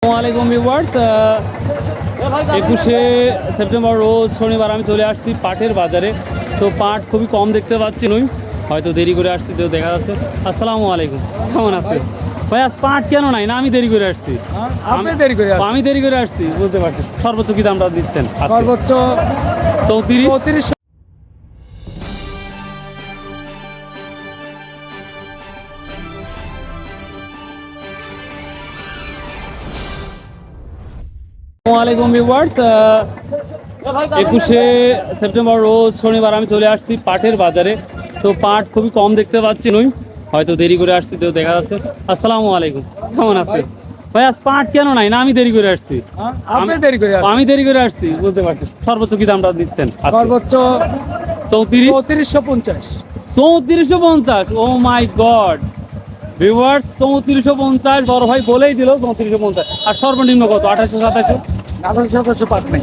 আসসালামু viewers, 21শে September রোজ শনিবার আমি চলে আসছি পাটের বাজারে। তো পাট খুবই কম দেখতে পাচ্ছি, নই হয়তো দেরি করে আসছি তো দেখা যাচ্ছে। আসসালামু আলাইকুম, কেমন আছেন ভাই? আজ পাট কেন নাই? না আমি দেরি করে আসছি? আমি দেরি করে আসছি বুঝতে পারছি। সর্বোচ্চ কি দামটা দিচ্ছেন? সর্বোচ্চ 34। আসসালামু আলাইকুম ভিউয়ার্স, 21শে সেপ্টেম্বর রোজ শনিবার আমি চলে আসছি পাটের বাজারে। তো পাট খুবই কম দেখতে পাচ্ছি, নই হয়তো দেরি করে আসছি তো দেখা যাচ্ছে। আসসালামু আলাইকুম, কেমন আছেন ভাই? আজ পাট কেন নাই? না আমি দেরি করে আসছি? আমি দেরি করে আসছি বুঝতে পারছি। সর্বোচ্চ কি দামটা দিচ্ছেন? সর্বোচ্চ 3450। 3450, ও মাই গড ভিউয়ার্স, 3450 বড় ভাই বলেই দিল 3450। আর সর্বনিম্ন কত? 2800 2700? পাট নেই,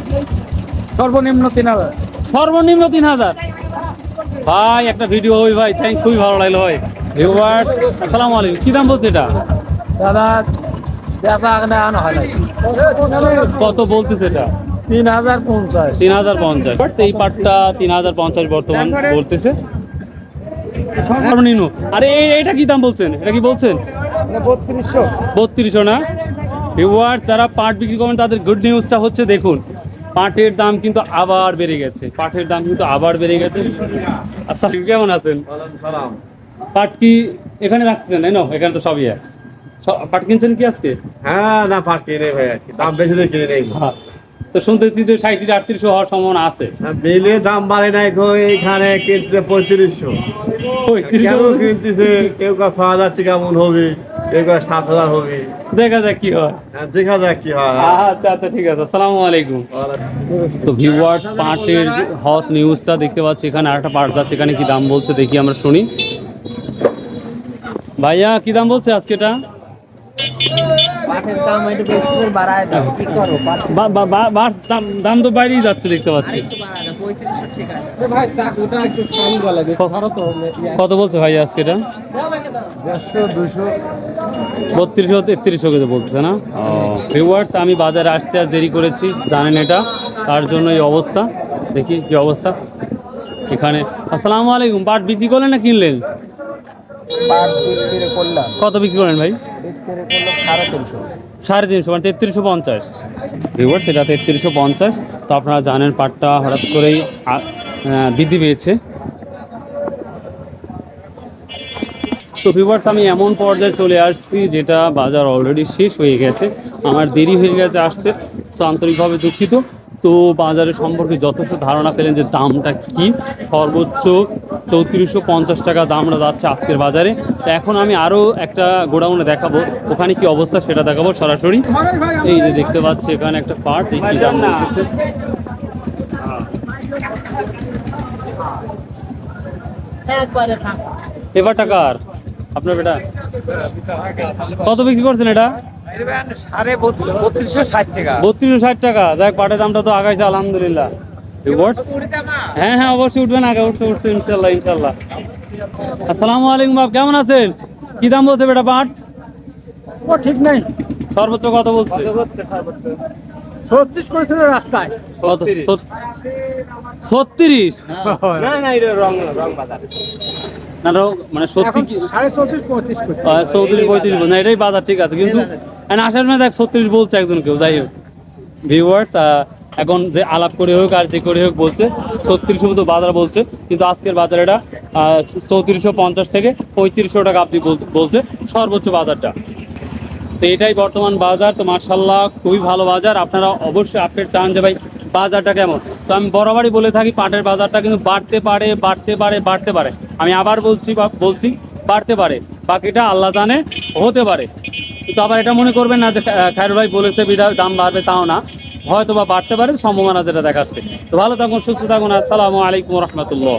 সর্বনিম্ন 3000। সর্বনিম্ন 3000। ভাই একটা ভিডিও হই ভাই, থ্যাংক, খুবই ভালো লাগলো ভাই। ভিউয়ার্স আসসালামু আলাইকুম, কি দাম বলছে এটা? দাদা বেচা আনা আনা হয় নাই। কত বলতেছে এটা? 3050। 3050। এই পাটটা 3050 বর্তমান বলতেছে সর্বনিম্ন। আরে এটা কি দাম বলছেন? এটা কি বলছেন? 3200। 3200 না? ভিউয়ার্স যারা পাট বিক্রি করেন তাদের গুড নিউজটা হচ্ছে, দেখুন পাটের দাম কিন্তু আবার বেড়ে গেছে। পাটের দাম কিন্তু আবার বেড়ে গেছে। আচ্ছা, কেমন আছেন? পাট কি এখানে রাখতেছেন? না এখানে তো সবই এক। পাট কিনছেন কি আজকে? হ্যাঁ, না পাট কিনে ভাই, আজকে দাম বেশি দিয়ে কিনে নেই। হ্যাঁ, তো শুনতেছি যে 37-38 হওয়ার সম্ভাবনা আছে। বিলে দাম বাড়ে নাই গো, এইখানে কিনতে 3500। কেন কিনতেছে? কেউ কা 6000 টাকা মন হবে, কেউ কা 7000 হবে। দেখা যাক কি হয়। দেখা যাক কি হয়। আচ্ছা আচ্ছা, ঠিক আছে। আসসালামু আলাইকুম। তো ভিউয়ার্স পাটের হট নিউজটা দেখতে পাচ্ছি। এখানে আরেকটা পাট যাচ্ছে, এখানে কি দাম বলছে দেখি আমরা শুনি। ভাইয়া কি দাম বলছে আজকে এটা? পাটের দাম একটু বেশি করে বাড়ায় দাও, কি করো? দাম তো বাইরেই যাচ্ছে দেখতে পাচ্ছি। ভাই চাকুটা একটু কম বলে ধরো তো। কত বলছে ভাই আজকে এটা? 200 3200 3300 করে বলতেছে না? ভিউয়ার্স আমি বাজারে আসতে আজ দেরি করেছি, জানেন এটা, তার জন্য এই অবস্থা। দেখি কি অবস্থা এখানে। আসসালামু আলাইকুম, পাট বিক্রি করলেন না কিনলেন? পাট বিক্রি করলাম, কত বিক্রি করেন ভাই? বিক্রি করলাম 350। 350 মানে 3350। ভিউয়ার্স এটা 3350। তো আপনারা জানেন পাটটা হঠাৎ করেই বৃদ্ধি পেয়েছে। তো ভিউয়ার্স আমি এমন পর্যায়ে চলে আসছি যেটা বাজার অলরেডি শেষ হয়ে গেছে, আমার দেরি হয়ে গেছে আসতে, সো আন্তরিকভাবে দুঃখিত। তো বাজারের সম্পর্কে যথেষ্ট ধারণা পেলেন যে দামটা কি। সর্বোচ্চ 3450 টাকা দামটা যাচ্ছে আজকের বাজারে। তো এখন আমি আরও একটা গোডাউনে দেখাবো, ওখানে কি অবস্থা সেটা দেখাবো সরাসরি। এই যে দেখতে পাচ্ছি এখানে একটা পার্ট, এই কি দাম বলতেছে। এবার টাকার আপনার বেটা কত বিক্রি করছেন এটা? 3260 টাকা। 3260 টাকা। যাক, পাটের দামটা তো আগাইছে আলহামদুলিল্লাহ। হ্যাঁ হ্যাঁ, অবশ্যই উঠবেন, আগে উঠছে ইনশাল্লাহ ইনশাল্লাহ। আসসালামু আলাইকুম বাপ, কেমন আছেন? কি দাম বলছে বেটা পাট? ও ঠিক নাই, সর্বোচ্চ কত বলছে? 36 করেছিল রাস্তায়। কত? 36? না না, এটা রং বাজার। না মানে সত্যি কি? 34.5 35 করছে। 34-35 না, এটাই বাজার ঠিক আছে, কিন্তু আসার সময় দেখ 36 বলছে একজন কেউ। যাই হোক ভিউয়ার্স, এখন যে আলাপ করে হোক আর যে করে হোক বলছে 36 মতো বাজার বলছে, কিন্তু আজকের বাজার এটা 3450 থেকে 3500 টাকা আপনি বলছে সর্বোচ্চ বাজারটা। তো এটাই বর্তমান বাজার। তো মার্শাল্লাহ খুবই ভালো বাজার। আপনারা অবশ্যই আপডেট চান যে ভাই বাজারটা কেমন। তো আমি বরাবরই বলে থাকি পাটের বাজারটা কিন্তু বাড়তে পারে। আমি আবার বলছি বাড়তে পারে, বাকিটা আল্লাহ জানে, হতে পারে। তো আবার এটা মনে করবেন না যে খায়রুল ভাই বলেছে বিধায় দাম বাড়বে, তাও না, হয়তো বা বাড়তে পারে, সম্ভাবনা যেটা দেখাচ্ছে। তো ভালো থাকুন, সুস্থ থাকুন। আসসালামু আলাইকুম রহমতুল্লাহ।